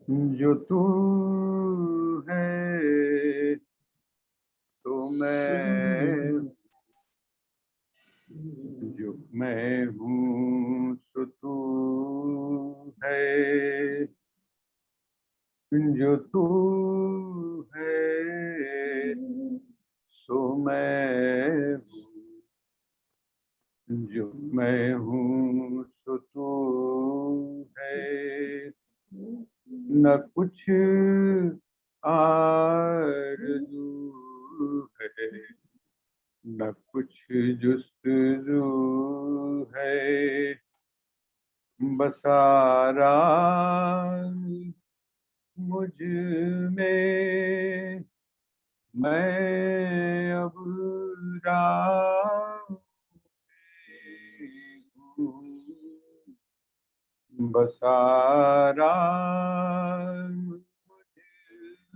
जो तू है तो मैं, जो मैं हूँ सो तू है। जो तू है सो मैं हूँ, जो मैं हूँ सो तू है। न कुछ आरज़ू है, न कुछ जुस्तजू है, बस आराम मुझ में। मैं अब राम हूँ, बस आराम मुझ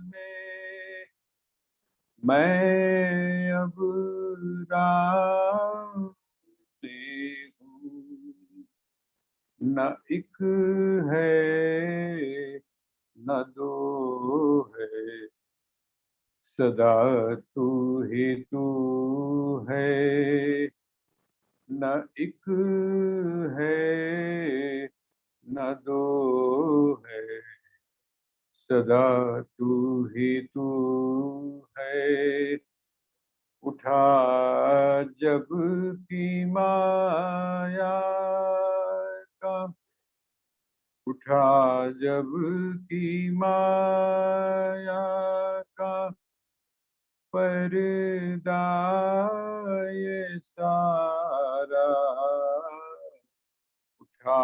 में। मैं अब राम हूँ। न एक है न दो है, सदा तू ही तू है। न एक है न दो है, सदा तू ही तू है। उठा जब की माया का, उठा जब की माया का पर्दा ये सारा। उठा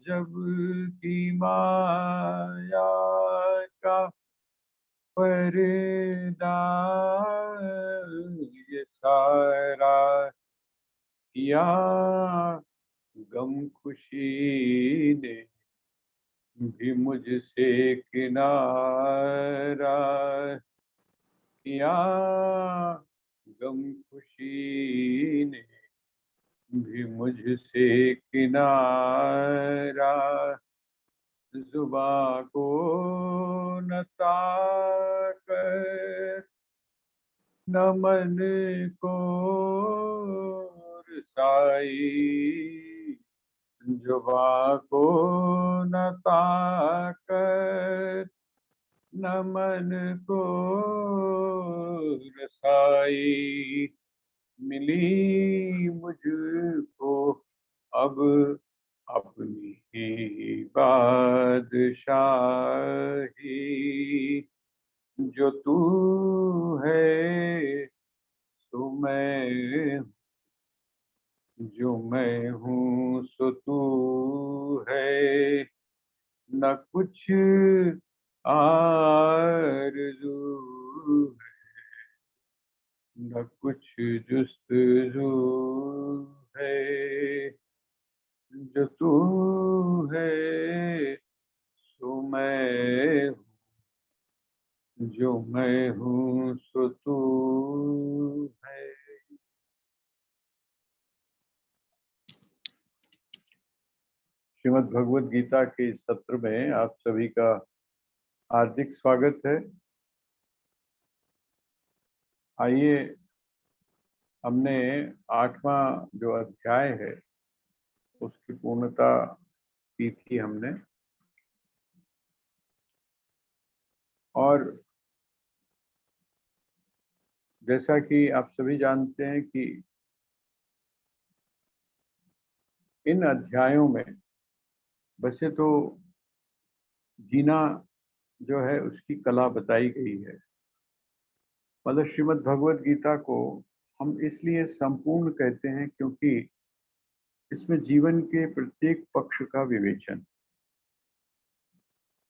जब की माया का पर्दा ये सारा। किया गम खुशी ने भी मुझसे किनारा। किया गम खुशी ने भी मुझसे किनारा। जुबां को न ताकर न मन को रसाई। जुबां को न ताकर न मन को रसाई। मिली मुझको अब अपनी ही बादशाही। जो तू है सो मैं, जो मैं हूँ सो तू है। न कुछ आरज़ू है, न कुछ जुस्तजू है। जो तू है सो मैं हूँ, जो मैं हूँ सो तू है। श्रीमद् भगवद गीता के इस सत्र में आप सभी का हार्दिक स्वागत है। आइए, हमने 8वां जो अध्याय है उसकी पूर्णता की थी हमने, और जैसा कि आप सभी जानते हैं कि इन अध्यायों में वैसे तो जीना जो है उसकी कला बताई गई है। मतलब श्रीमद् भगवद गीता को हम इसलिए संपूर्ण कहते हैं क्योंकि इसमें जीवन के प्रत्येक पक्ष का विवेचन,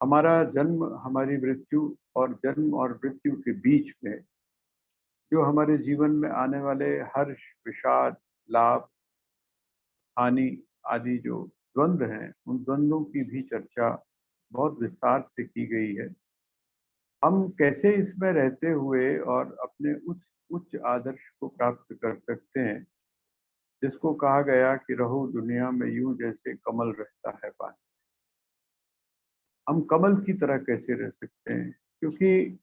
हमारा जन्म, हमारी मृत्यु और जन्म और मृत्यु के बीच में जो हमारे जीवन में आने वाले हर्ष, विषाद, लाभ, हानि आदि जो द्वंद्व हैं, उन द्वंद्वों की भी चर्चा बहुत विस्तार से की गई है। हम कैसे इसमें रहते हुए और अपने उस उच्च आदर्श को प्राप्त कर सकते हैं जिसको कहा गया कि रहो दुनिया में यूं जैसे कमल रहता है पानी। हम कमल की तरह कैसे रह सकते हैं, क्योंकि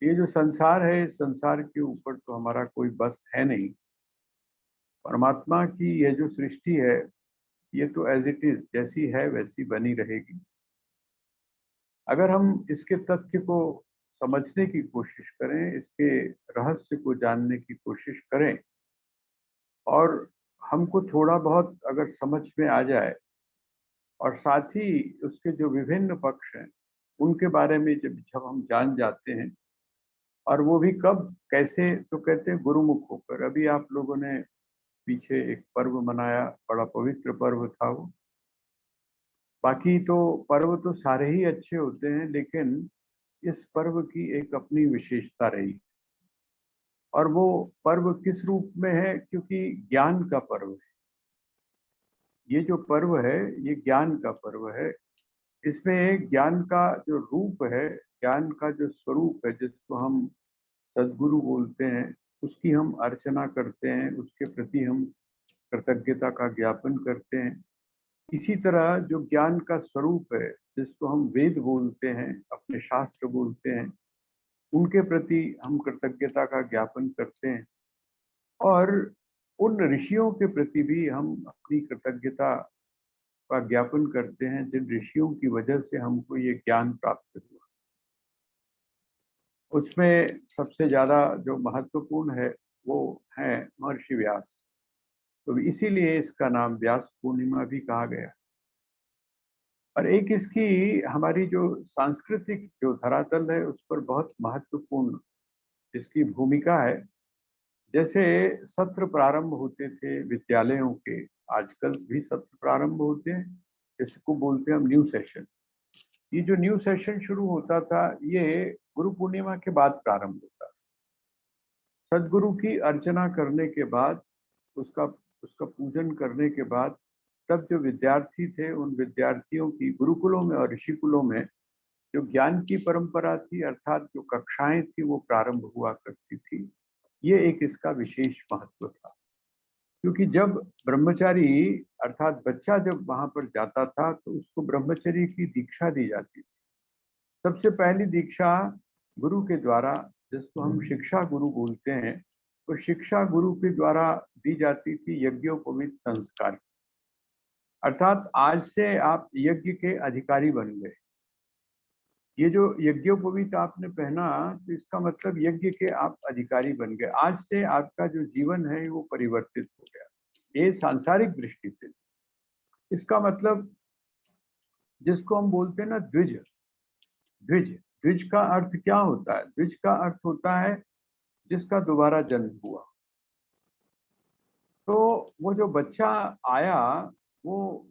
ये जो संसार है, इस संसार के ऊपर तो हमारा कोई बस है नहीं। परमात्मा की ये जो सृष्टि है, ये तो एज इट इज, जैसी है वैसी बनी रहेगी। अगर हम इसके तथ्य को समझने की कोशिश करें, इसके रहस्य को जानने की कोशिश करें, और हमको थोड़ा बहुत अगर समझ में आ जाए, और साथ ही उसके जो विभिन्न पक्ष हैं उनके बारे में जब जब हम जान जाते हैं, और वो भी कब कैसे, तो कहते हैं गुरुमुख होकर। अभी आप लोगों ने पीछे एक पर्व मनाया, बड़ा पवित्र पर्व था वो। बाकी तो पर्व तो सारे ही अच्छे होते हैं, लेकिन इस पर्व की एक अपनी विशेषता रही। और वो पर्व किस रूप में है, क्योंकि ज्ञान का पर्व है। ये जो पर्व है, ये ज्ञान का पर्व है। इसमें ज्ञान का जो रूप है, ज्ञान का जो स्वरूप है, जिसको हम सदगुरु बोलते हैं, उसकी हम अर्चना करते हैं, उसके प्रति हम कृतज्ञता का ज्ञापन करते हैं। इसी तरह जो ज्ञान का स्वरूप है, जिसको हम वेद बोलते हैं, अपने शास्त्र बोलते हैं, उनके प्रति हम कृतज्ञता का ज्ञापन करते हैं। और उन ऋषियों के प्रति भी हम अपनी कृतज्ञता का ज्ञापन करते हैं, जिन ऋषियों की वजह से हमको ये ज्ञान प्राप्त हुआ। उसमें सबसे ज्यादा जो महत्वपूर्ण है वो है महर्षि व्यास। तो इसीलिए इसका नाम व्यास पूर्णिमा भी कहा गया। और एक इसकी हमारी जो सांस्कृतिक जो धरातल है, उस पर बहुत महत्वपूर्ण इसकी भूमिका है। जैसे सत्र प्रारंभ होते थे विद्यालयों के, आजकल भी सत्र प्रारंभ होते हैं, इसको बोलते हैं हम न्यू सेशन। ये जो न्यू सेशन शुरू होता था, ये गुरु पूर्णिमा के बाद प्रारंभ होता था। सदगुरु की अर्चना करने के बाद, उसका उसका पूजन करने के बाद, तब जो विद्यार्थी थे, उन विद्यार्थियों की गुरुकुलों में और ऋषिकुलों में जो ज्ञान की परंपरा थी, अर्थात जो कक्षाएं थी, वो प्रारंभ हुआ करती थी। ये एक इसका विशेष महत्व था, क्योंकि जब ब्रह्मचारी अर्थात बच्चा जब वहां पर जाता था, तो उसको ब्रह्मचर्य की दीक्षा दी जाती थी। सबसे पहली दीक्षा गुरु के द्वारा, जिसको हम शिक्षा गुरु बोलते हैं, तो शिक्षा गुरु के द्वारा दी जाती थी यज्ञोपवीत संस्कार। अर्थात आज से आप यज्ञ के अधिकारी बन गए। ये जो यज्ञोपवीत आपने पहना, तो इसका मतलब यज्ञ के आप अधिकारी बन गए। आज से आपका जो जीवन है वो परिवर्तित हो गया। ये सांसारिक दृष्टि से। इसका मतलब जिसको हम बोलते हैं ना द्विज, द्विज द्विज का अर्थ क्या होता है? द्विज का अर्थ होता है जिसका दोबारा जन्म हुआ। तो वो जो बच्चा आया, वो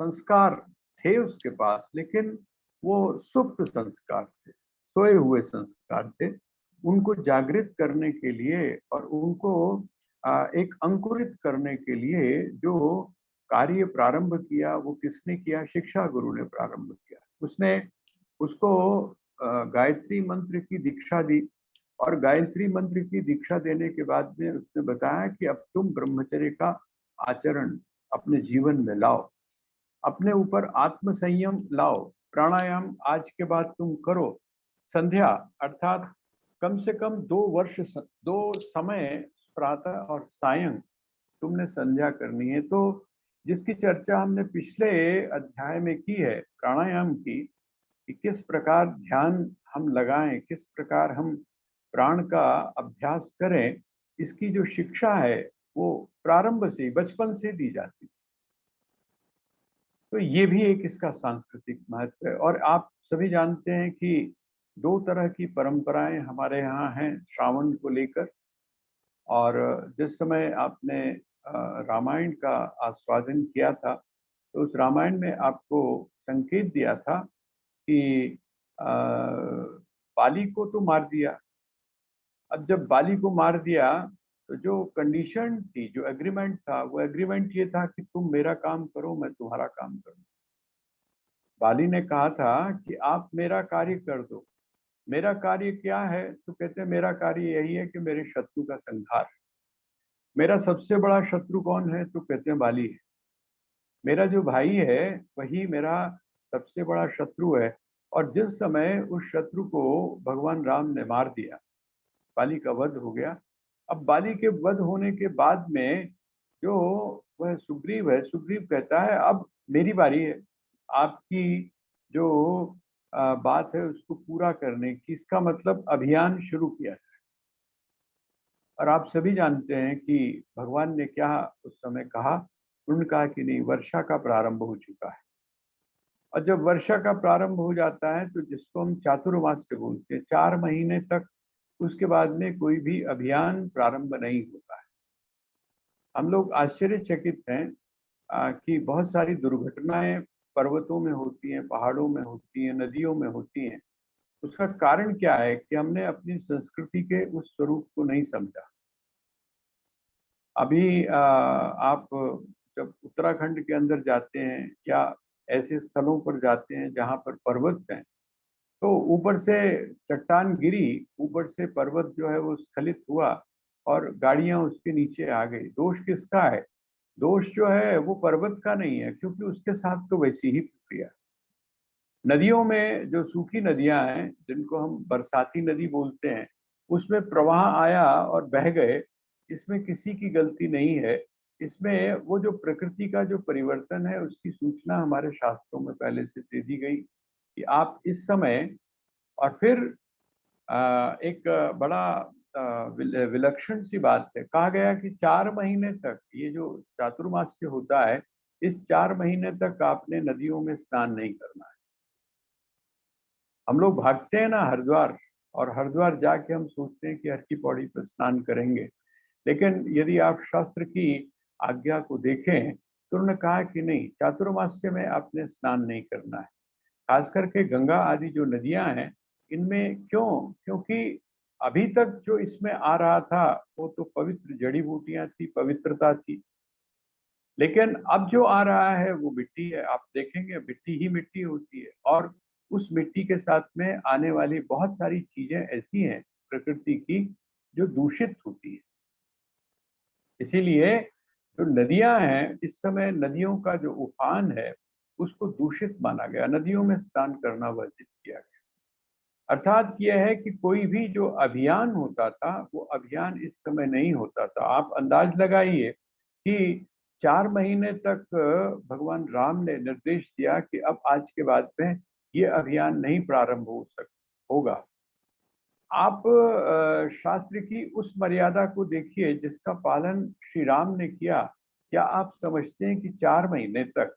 संस्कार थे उसके पास, लेकिन वो सुप्त संस्कार थे, सोए हुए संस्कार थे। उनको जागृत करने के लिए और उनको एक अंकुरित करने के लिए जो कार्य प्रारंभ किया, वो किसने किया? शिक्षा गुरु ने प्रारंभ किया। उसने उसको गायत्री मंत्र की दीक्षा दी, और गायत्री मंत्र की दीक्षा देने के बाद में उसने बताया कि अब तुम ब्रह्मचर्य का आचरण अपने जीवन में लाओ, अपने ऊपर आत्म संयम लाओ, प्राणायाम आज के बाद तुम करो। संध्या अर्थात कम से कम 2 वर्ष, 2 समय, प्रातः और सायं तुमने संध्या करनी है। तो जिसकी चर्चा हमने पिछले अध्याय में की है, प्राणायाम की, कि किस प्रकार ध्यान हम लगाएं, किस प्रकार हम प्राण का अभ्यास करें, इसकी जो शिक्षा है वो प्रारंभ से, बचपन से दी जाती है। तो ये भी एक इसका सांस्कृतिक महत्व है। और आप सभी जानते हैं कि 2 तरह की परंपराएं हमारे यहाँ हैं श्रावण को लेकर। और जिस समय आपने रामायण का आस्वादन किया था, तो उस रामायण में आपको संकेत दिया था कि बाली को तो मार दिया। अब जब बाली को मार दिया, तो जो कंडीशन थी, जो एग्रीमेंट था, वो एग्रीमेंट ये था कि तुम मेरा काम करो, मैं तुम्हारा काम करूँ। बाली ने कहा था कि आप मेरा कार्य कर दो। मेरा कार्य क्या है? तो कहते हैं मेरा कार्य यही है कि मेरे शत्रु का संहार। मेरा सबसे बड़ा शत्रु कौन है? तो कहते हैं बाली है। मेरा जो भाई है वही मेरा सबसे बड़ा शत्रु है। और जिस समय उस शत्रु को भगवान राम ने मार दिया, बाली का वध हो गया। अब बाली के वध होने के बाद में जो वह सुग्रीव है, सुग्रीव कहता है अब मेरी बारी है आपकी जो बात है उसको पूरा करने की। इसका मतलब अभियान शुरू किया। और आप सभी जानते हैं कि भगवान ने क्या उस समय कहा। उन्होंने कहा कि नहीं, वर्षा का प्रारंभ हो चुका है। और जब वर्षा का प्रारंभ हो जाता है तो जिसको हम चातुर्मास से बोलते हैं, 4 महीने तक उसके बाद में कोई भी अभियान प्रारंभ नहीं होता है। हम लोग आश्चर्यचकित हैं कि बहुत सारी दुर्घटनाएं पर्वतों में होती हैं, पहाड़ों में होती हैं, नदियों में होती हैं। उसका कारण क्या है कि हमने अपनी संस्कृति के उस स्वरूप को नहीं समझा। अभी आप जब उत्तराखंड के अंदर जाते हैं या ऐसे स्थलों पर जाते हैं जहाँ पर पर्वत हैं, तो ऊपर से चट्टान गिरी, ऊपर से पर्वत जो है वो स्खलित हुआ और गाड़ियां उसके नीचे आ गई। दोष किसका है? दोष जो है वो पर्वत का नहीं है, क्योंकि उसके साथ तो वैसी ही प्रक्रिया। नदियों में जो सूखी नदियां हैं जिनको हम बरसाती नदी बोलते हैं, उसमें प्रवाह आया और बह गए, इसमें किसी की गलती नहीं है। इसमें वो जो प्रकृति का जो परिवर्तन है उसकी सूचना हमारे शास्त्रों में पहले से दे दी गई कि आप इस समय। और फिर एक बड़ा विलक्षण सी बात है, कहा गया कि 4 महीने तक ये जो चातुर्मास्य होता है, इस 4 महीने तक आपने नदियों में स्नान नहीं करना है। हम लोग भागते हैं ना हरिद्वार, और हरिद्वार जाके हम सोचते हैं कि हर की पौड़ी पर स्नान करेंगे। लेकिन यदि आप शास्त्र की आज्ञा को देखें तो उन्होंने कहा कि नहीं, चातुर्मास्य में आपने स्नान नहीं करना है। खास करके गंगा आदि जो नदियां हैं इनमें क्यों? क्योंकि अभी तक जो इसमें आ रहा था वो तो पवित्र जड़ी बूटियां थी, पवित्रता थी। लेकिन अब जो आ रहा है वो मिट्टी है। आप देखेंगे मिट्टी ही मिट्टी होती है, और उस मिट्टी के साथ में आने वाली बहुत सारी चीजें ऐसी हैं प्रकृति की जो दूषित होती है। इसीलिए जो नदियां हैं, इस समय नदियों का जो उफान है उसको दूषित माना गया, नदियों में स्नान करना वर्जित किया गया। अर्थात यह है कि कोई भी जो अभियान होता था वो अभियान इस समय नहीं होता था। आप अंदाज लगाइए कि 4 महीने तक भगवान राम ने निर्देश दिया कि अब आज के बाद में ये अभियान नहीं प्रारंभ हो सकता होगा। आप शास्त्र की उस मर्यादा को देखिए जिसका पालन श्री राम ने किया। क्या आप समझते हैं कि 4 महीने तक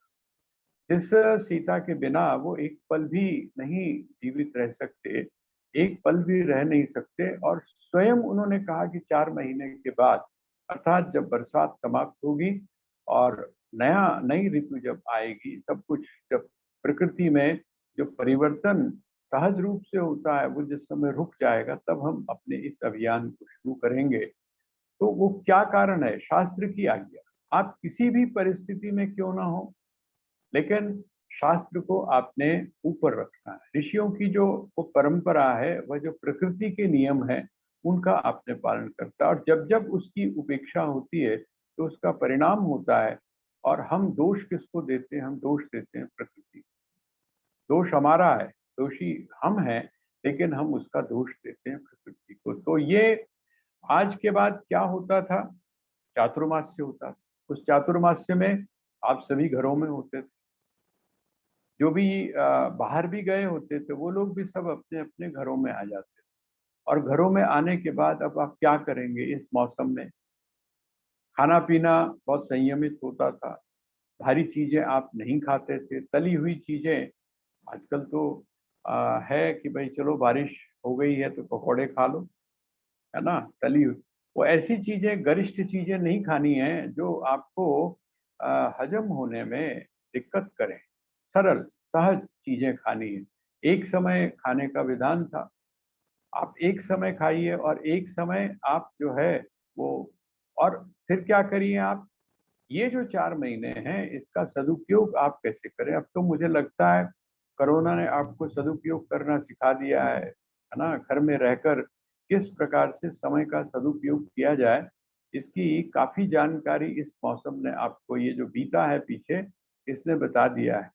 जिस सीता के बिना वो एक पल भी नहीं जीवित रह सकते, एक पल भी रह नहीं सकते, और स्वयं उन्होंने कहा कि 4 महीने के बाद, अर्थात जब बरसात समाप्त होगी और नई ऋतु जब आएगी, सब कुछ जब प्रकृति में जो परिवर्तन सहज रूप से होता है वो जिस समय रुक जाएगा, तब हम अपने इस अभियान को शुरू करेंगे। तो वो क्या कारण है? शास्त्र की आज्ञा। आप किसी भी परिस्थिति में क्यों ना हो, लेकिन शास्त्र को आपने ऊपर रखना है। ऋषियों की जो वो परंपरा है, वह जो प्रकृति के नियम है उनका आपने पालन करता है, और जब जब उसकी उपेक्षा होती है तो उसका परिणाम होता है। और हम दोष किसको देते हैं? हम दोष देते हैं प्रकृति को। दोष हमारा है, दोषी हम हैं, लेकिन हम उसका दोष देते हैं प्रकृति को। तो ये आज के बाद क्या होता था? चातुर्मास्य होता था। उस चातुर्मास्य में आप सभी घरों में होते थे। जो भी बाहर भी गए होते थे वो लोग भी सब अपने अपने घरों में आ जाते थे। और घरों में आने के बाद अब आप क्या करेंगे इस मौसम में? खाना पीना बहुत संयमित होता था, भारी चीजें आप नहीं खाते थे, तली हुई चीजें। आजकल तो है कि भाई चलो बारिश हो गई है तो पकौड़े खा लो, है ना, तली हुई। वो ऐसी चीजें, गरिष्ठ चीजें नहीं खानी है जो आपको हजम होने में दिक्कत करें। सरल सहज चीजें खानी है। एक समय खाने का विधान था, आप एक समय खाइए और एक समय आप जो है वो। और फिर क्या करिए आप? ये जो 4 महीने हैं इसका सदुपयोग आप कैसे करें? अब तो मुझे लगता है कोरोना ने आपको सदुपयोग करना सिखा दिया है ना? घर में रहकर किस प्रकार से समय का सदुपयोग किया जाए, इसकी काफी जानकारी इस मौसम ने आपको, ये जो बीता है पीछे, इसने बता दिया है।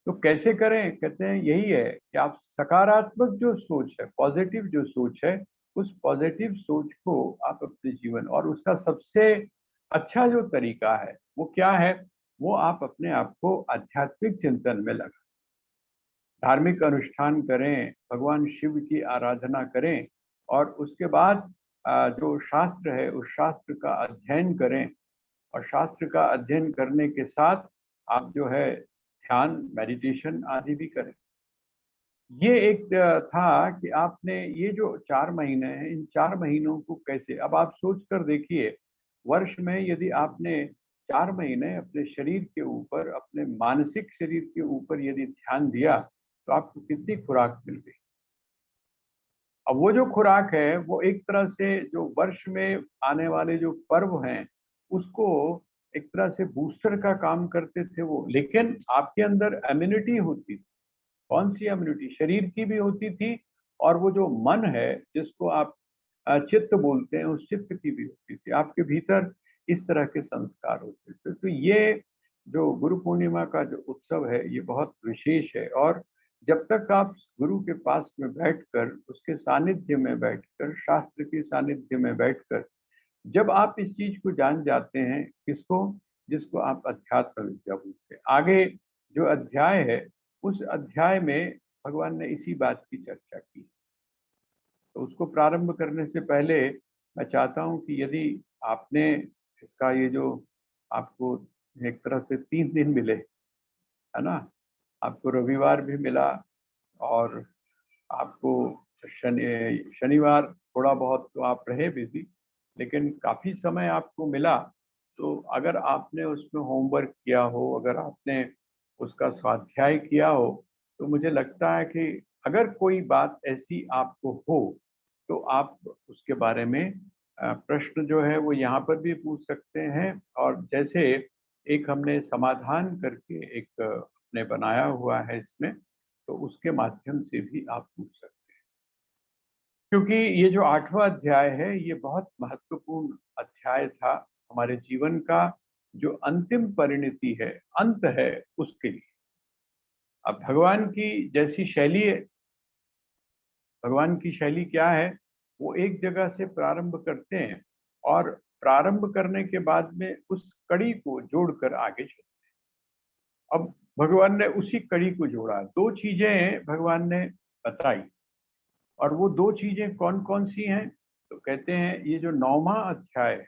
तो कैसे करें? कहते हैं यही है कि आप सकारात्मक जो सोच है, पॉजिटिव जो सोच है, उस पॉजिटिव सोच को आप अपने जीवन, और उसका सबसे अच्छा जो तरीका है वो क्या है? वो आप अपने आप को आध्यात्मिक चिंतन में लगा, धार्मिक अनुष्ठान करें, भगवान शिव की आराधना करें, और उसके बाद जो शास्त्र है उस शास्त्र का अध्ययन करें, और शास्त्र का अध्ययन करने के साथ आप जो है ध्यान, मेडिटेशन आदि भी करें। ये एक था कि आपने ये जो 4 महीने हैं, इन 4 महीनों को कैसे, अब आप सोच कर देखिए, वर्ष में यदि आपने 4 महीने अपने शरीर के ऊपर, अपने मानसिक शरीर के ऊपर यदि ध्यान दिया, तो आपको कितनी खुराक मिल गई। अब वो जो खुराक है वो एक तरह से जो वर्ष में आने वाले जो पर्व हैं उसको एक तरह से बूस्टर का काम करते थे वो, लेकिन आपके अंदर इम्यूनिटी होती थी। कौन सी इम्यूनिटी? शरीर की भी होती थी, और वो जो मन है जिसको आप चित्त बोलते हैं, उस चित्त की भी होती थी। आपके भीतर इस तरह के संस्कार होते थे। तो ये जो गुरु पूर्णिमा का जो उत्सव है ये बहुत विशेष है, और जब तक आप गुरु के पास में बैठकर, उसके सानिध्य में बैठकर, शास्त्र के सानिध्य में बैठकर, जब आप इस चीज को जान जाते हैं, किसको? जिसको आप अध्यात्म विद्या बोलते हैं। आगे जो अध्याय है उस अध्याय में भगवान ने इसी बात की चर्चा की। तो उसको प्रारंभ करने से पहले मैं चाहता हूं कि यदि आपने इसका ये जो आपको एक तरह से 3 दिन मिले, है ना, आपको रविवार भी मिला, और आपको शनिवार थोड़ा बहुत तो आप रहे बिजी, लेकिन काफी समय आपको मिला। तो अगर आपने उसमें होमवर्क किया हो, अगर आपने उसका स्वाध्याय किया हो, तो मुझे लगता है कि अगर कोई बात ऐसी आपको हो तो आप उसके बारे में प्रश्न जो है वो यहाँ पर भी पूछ सकते हैं, और जैसे एक हमने समाधान करके एक अपने बनाया हुआ है इसमें, तो उसके माध्यम से भी आप पूछ सकते हैं। क्योंकि ये जो 8वां अध्याय है ये बहुत महत्वपूर्ण अध्याय था हमारे जीवन का, जो अंतिम परिणति है, अंत है, उसके लिए। अब भगवान की जैसी शैली है, भगवान की शैली क्या है? वो एक जगह से प्रारंभ करते हैं, और प्रारंभ करने के बाद में उस कड़ी को जोड़कर आगे चलते हैं। अब भगवान ने उसी कड़ी को जोड़ा, 2 चीजें भगवान ने बताई, और वो 2 चीजें कौन कौन सी हैं? तो कहते हैं ये जो 9वां अध्याय है,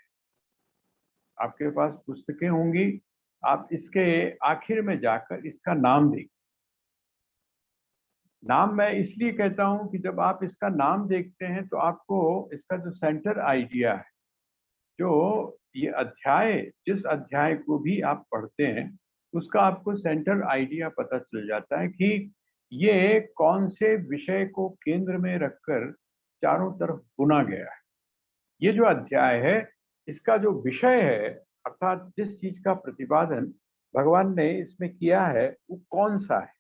आपके पास पुस्तकें होंगी, आप इसके आखिर में जाकर इसका नाम देखिए। नाम मैं इसलिए कहता हूं कि जब आप इसका नाम देखते हैं तो आपको इसका जो सेंटर आइडिया है, जो ये अध्याय, जिस अध्याय को भी आप पढ़ते हैं उसका आपको सेंटर आइडिया पता चल जाता है कि ये कौन से विषय को केंद्र में रखकर चारों तरफ बुना गया है। ये जो अध्याय है इसका जो विषय है, अर्थात जिस चीज का प्रतिपादन भगवान ने इसमें किया है वो कौन सा है।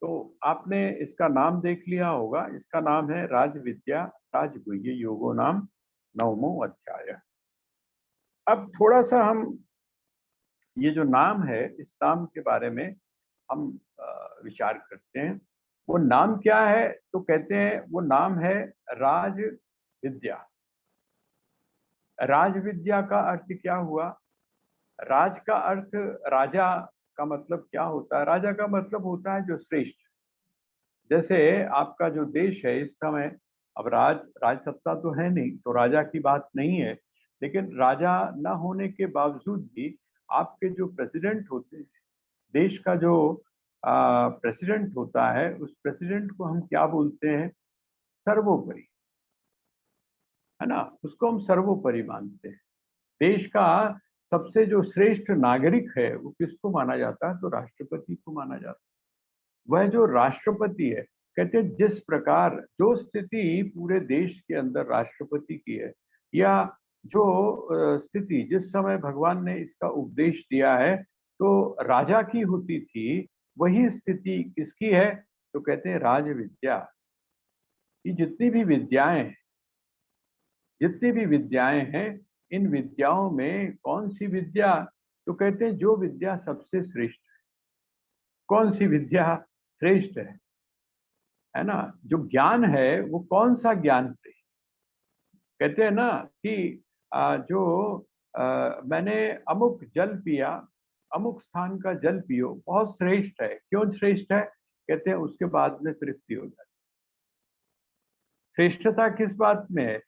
तो आपने इसका नाम देख लिया होगा, इसका नाम है राज विद्या राजगुह्य योगो नाम 9वां अध्याय। अब थोड़ा सा हम ये जो नाम है इस नाम के बारे में हम विचार करते हैं। वो नाम क्या है? तो कहते हैं वो नाम है राज विद्या। राज विद्या का अर्थ क्या हुआ? राज का अर्थ, राजा का मतलब क्या होता है? राजा का मतलब होता है जो श्रेष्ठ। जैसे आपका जो देश है इस समय, अब राज सत्ता तो है नहीं तो राजा की बात नहीं है, लेकिन राजा न होने के बावजूद भी आपके जो प्रेसिडेंट होते हैं, देश का जो प्रेसिडेंट होता है, उस प्रेसिडेंट को हम क्या बोलते हैं? सर्वोपरि, है ना, उसको हम सर्वोपरि मानते हैं। देश का सबसे जो श्रेष्ठ नागरिक है वो किसको माना जाता है? तो राष्ट्रपति को माना जाता है। वह जो राष्ट्रपति है, कहते हैं जिस प्रकार जो स्थिति पूरे देश के अंदर राष्ट्रपति की है, या जो स्थिति जिस समय भगवान ने इसका उपदेश दिया है तो राजा की होती थी, वही स्थिति किसकी है? तो कहते हैं राज विद्या। ये जितनी भी विद्याएं हैं, इन विद्याओं में कौन सी विद्या? तो कहते हैं जो विद्या सबसे श्रेष्ठ। कौन सी विद्या श्रेष्ठ है ना? जो ज्ञान है वो कौन सा ज्ञान श्रेष्ठ? कहते हैं ना कि जो मैंने अमुक जल पिया, अमुक स्थान का जल पियो, बहुत श्रेष्ठ है। क्यों श्रेष्ठ है? कहते हैं उसके बाद में तृप्ति हो जाती। श्रेष्ठता किस बात में है?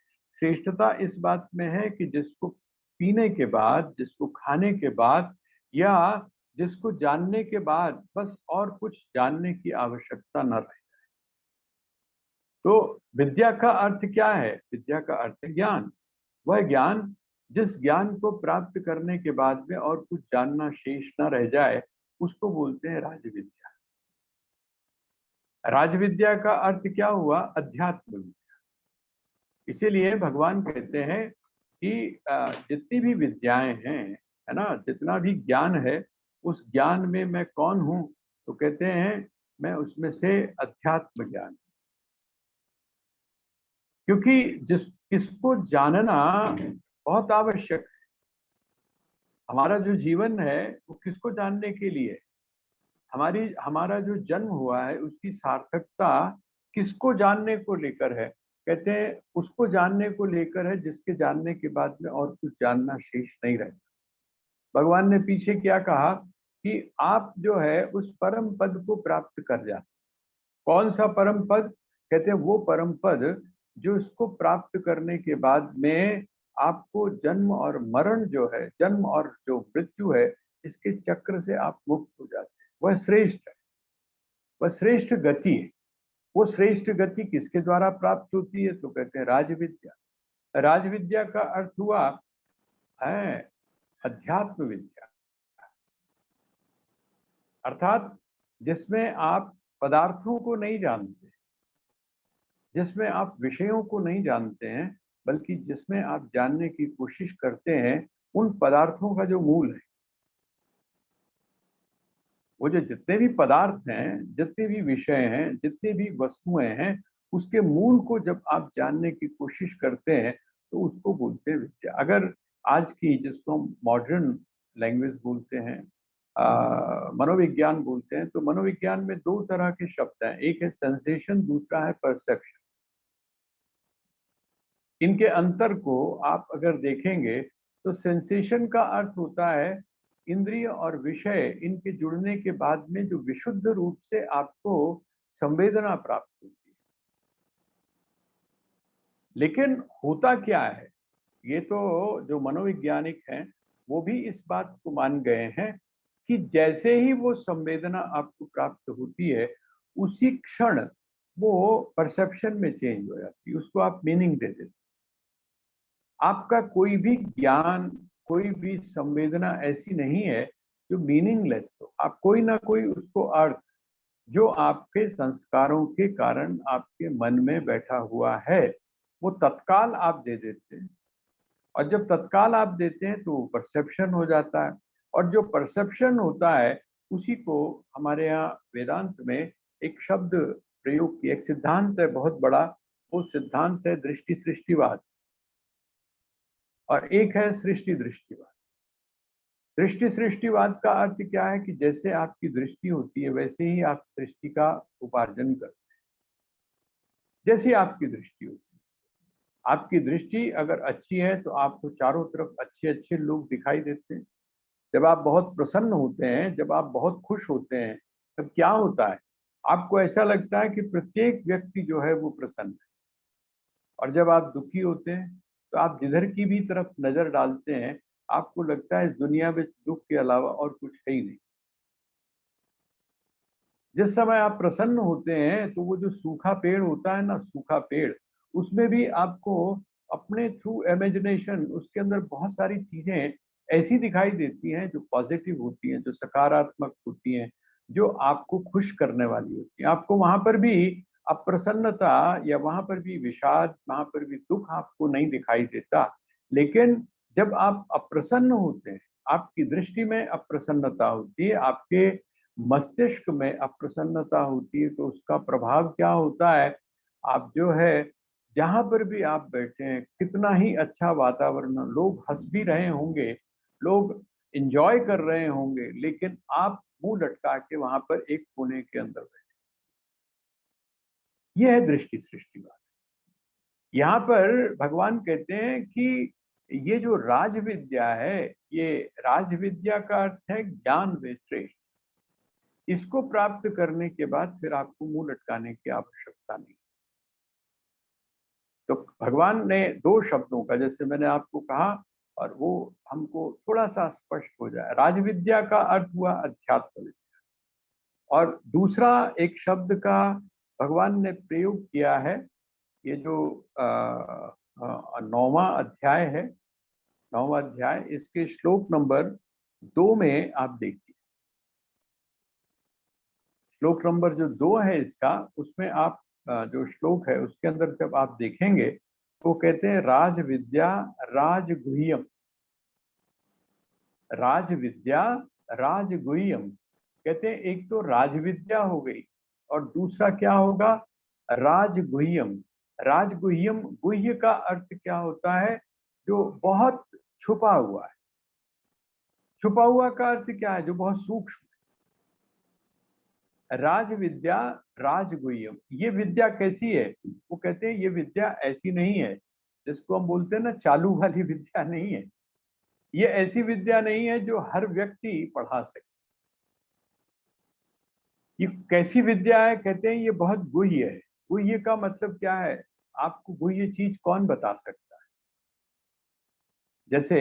श्रेष्ठता इस बात में है कि जिसको पीने के बाद, जिसको खाने के बाद, या जिसको जानने के बाद बस और कुछ जानने की आवश्यकता न रहे। तो विद्या का अर्थ क्या है? विद्या का अर्थ है ज्ञान। वह ज्ञान जिस ज्ञान को प्राप्त करने के बाद में और कुछ जानना शेष न रह जाए, उसको बोलते हैं राजविद्या। राजविद्या का अर्थ क्या हुआ? अध्यात्म विद्या। इसीलिए भगवान कहते हैं कि जितनी भी विद्याएं हैं, है ना, जितना भी ज्ञान है, उस ज्ञान में मैं कौन हूं? तो कहते हैं मैं उसमें से अध्यात्म ज्ञान। क्योंकि इसको जानना बहुत आवश्यक है। हमारा जो जीवन है वो किसको जानने के लिए? हमारा जो जन्म हुआ है उसकी सार्थकता किसको जानने को लेकर है? कहते हैं उसको जानने को लेकर है जिसके जानने के बाद में और कुछ जानना शेष नहीं रहता। भगवान ने पीछे क्या कहा कि आप जो है उस परम पद को प्राप्त कर जाते। कौन सा परम पद? कहते हैं वो परम पद जो इसको प्राप्त करने के बाद में आपको जन्म और मरण जो है, जन्म और जो मृत्यु है, इसके चक्र से आप मुक्त हो जाते हैं। वह श्रेष्ठ है, वह श्रेष्ठ गति है। वो श्रेष्ठ गति किसके द्वारा प्राप्त होती है? तो कहते हैं राजविद्या। राजविद्या का अर्थ हुआ है अध्यात्म विद्या, अर्थात जिसमें आप पदार्थों को नहीं जानते, जिसमें आप विषयों को नहीं जानते हैं, बल्कि जिसमें आप जानने की कोशिश करते हैं उन पदार्थों का जो मूल है। वो जो जितने भी पदार्थ हैं, जितने भी विषय हैं, जितने भी वस्तुएं हैं, उसके मूल को जब आप जानने की कोशिश करते हैं तो उसको बोलते हैं विद्या। अगर आज की जिसको हम मॉडर्न लैंग्वेज बोलते हैं, मनोविज्ञान बोलते हैं, तो मनोविज्ञान में दो तरह के शब्द हैं, एक है सेंसेशन, दूसरा है परसेप्शन। इनके अंतर को आप अगर देखेंगे तो सेंसेशन का अर्थ होता है इंद्रिय और विषय इनके जुड़ने के बाद में जो विशुद्ध रूप से आपको संवेदना प्राप्त होती है। लेकिन होता क्या है, ये तो जो मनोवैज्ञानिक हैं वो भी इस बात को मान गए हैं कि जैसे ही वो संवेदना आपको प्राप्त होती है, उसी क्षण वो परसेप्शन में चेंज हो जाती है, उसको आप मीनिंग दे देते। आपका कोई भी ज्ञान, कोई भी संवेदना ऐसी नहीं है जो मीनिंगलेस हो। आप कोई ना कोई उसको अर्थ जो आपके संस्कारों के कारण आपके मन में बैठा हुआ है, वो तत्काल आप दे देते हैं। और जब तत्काल आप देते हैं तो परसेप्शन हो जाता है। और जो परसेप्शन होता है उसी को हमारे यहाँ वेदांत में एक शब्द प्रयोग किया, एक सिद्धांत है बहुत बड़ा, वो सिद्धांत है दृष्टि सृष्टिवाद, और एक है सृष्टि दृष्टिवाद। दृष्टि सृष्टिवाद का अर्थ क्या है कि जैसे आपकी दृष्टि होती है वैसे ही आप सृष्टि का उपार्जन करते हैं। जैसी आपकी दृष्टि होती है, आपकी दृष्टि अगर अच्छी है तो आपको चारों तरफ अच्छे अच्छे लोग दिखाई देते हैं। जब आप बहुत प्रसन्न होते हैं, जब आप बहुत खुश होते हैं, तब क्या होता है? आपको ऐसा लगता है कि प्रत्येक व्यक्ति जो है वो प्रसन्न है। और जब आप दुखी होते हैं तो आप जिधर की भी तरफ नजर डालते हैं, आपको लगता है इस दुनिया में दुख के अलावा और कुछ है ही नहीं। जिस समय आप प्रसन्न होते हैं तो वो जो सूखा पेड़ होता है ना, सूखा पेड़, उसमें भी आपको अपने थ्रू इमेजिनेशन उसके अंदर बहुत सारी चीजें ऐसी दिखाई देती हैं जो पॉजिटिव होती हैं, जो सकारात्मक होती हैं, जो आपको खुश करने वाली होती हैं। आपको वहां पर भी अप्रसन्नता या वहां पर भी विषाद, वहां पर भी दुख आपको नहीं दिखाई देता। लेकिन जब आप अप्रसन्न होते हैं, आपकी दृष्टि में अप्रसन्नता होती है, आपके मस्तिष्क में अप्रसन्नता होती है, तो उसका प्रभाव क्या होता है? आप जो है जहां पर भी आप बैठे हैं, कितना ही अच्छा वातावरण, लोग हंस भी रहे होंगे, लोग एंजॉय कर रहे होंगे, लेकिन आप मुंह लटका के वहां पर एक कोने के अंदर बैठे। यह है दृष्टि सृष्टिवाद। यहाँ पर भगवान कहते हैं कि ये जो राज विद्या है, ये राज विद्या का अर्थ है ज्ञान व श्रेष्ठ। इसको प्राप्त करने के बाद फिर आपको मुंह लटकाने की आवश्यकता नहीं। तो भगवान ने दो शब्दों का, जैसे मैंने आपको कहा और वो हमको थोड़ा सा स्पष्ट हो जाए, राजविद्या का अर्थ हुआ अध्यात्म विद्या, और दूसरा एक शब्द का भगवान ने प्रयोग किया है, ये जो 9वां अध्याय है, 9वां अध्याय, इसके श्लोक नंबर 2 में आप देखिए। श्लोक नंबर जो 2 है इसका, उसमें आप जो श्लोक है उसके अंदर जब आप देखेंगे तो कहते हैं राज विद्या राजगुह्यम। राज विद्या राजगुह्यम, कहते हैं एक तो राजविद्या हो गई और दूसरा क्या होगा, राजगुह्यम। राजगुह्यम, गुह्य का अर्थ क्या होता है, जो बहुत छुपा हुआ है। छुपा हुआ का अर्थ क्या है, जो बहुत सूक्ष्म। राज विद्या राजगुह्यम, ये विद्या कैसी है, वो कहते हैं ये विद्या ऐसी नहीं है जिसको हम बोलते हैं ना चालू वाली विद्या नहीं है। ये ऐसी विद्या नहीं है जो हर व्यक्ति पढ़ा सके। ये कैसी विद्या है, कहते हैं ये बहुत गुह्य है। गुह्य का मतलब क्या है, आपको गुह्य चीज कौन बता सकता है। जैसे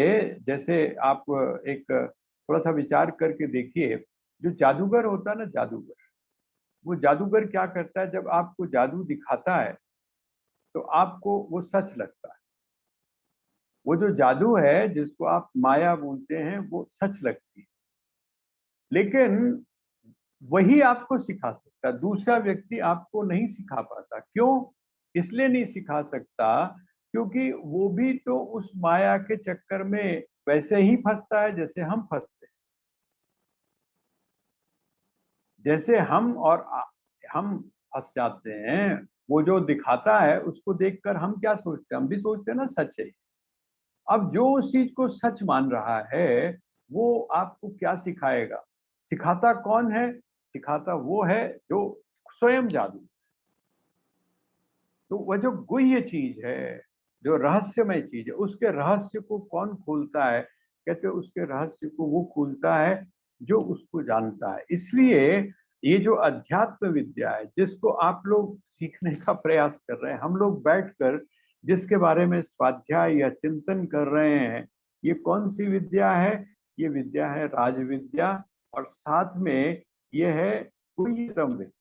जैसे आप एक थोड़ा सा विचार करके देखिए, जो जादूगर होता है ना, जादूगर, वो जादूगर क्या करता है, जब आपको जादू दिखाता है तो आपको वो सच लगता है। वो जो जादू है जिसको आप माया बोलते हैं, वो सच लगती है। लेकिन वही आपको सिखा सकता, दूसरा व्यक्ति आपको नहीं सिखा पाता। क्यों? इसलिए नहीं सिखा सकता क्योंकि वो भी तो उस माया के चक्कर में वैसे ही फंसता है जैसे हम फंसते हैं। जैसे हम फंस जाते हैं, वो जो दिखाता है उसको देखकर हम क्या सोचते हैं, हम भी सोचते हैं ना सच है। अब जो उस चीज को सच मान रहा है, वो आपको क्या सिखाएगा? सिखाता कौन है? सिखाता वो है जो स्वयं जादू। तो वह जो गुह्य चीज है, जो रहस्यमय चीज है, उसके रहस्य को कौन खोलता है? कहते उसके रहस्य को वो खोलता है जो उसको जानता है। इसलिए ये जो अध्यात्म विद्या है, जिसको आप लोग सीखने का प्रयास कर रहे हैं, हम लोग बैठकर जिसके बारे में स्वाध्याय या चिंतन कर रहे हैं, ये कौन सी विद्या है? ये विद्या है राजविद्या, और साथ में ये है गुह्यतम विद्या।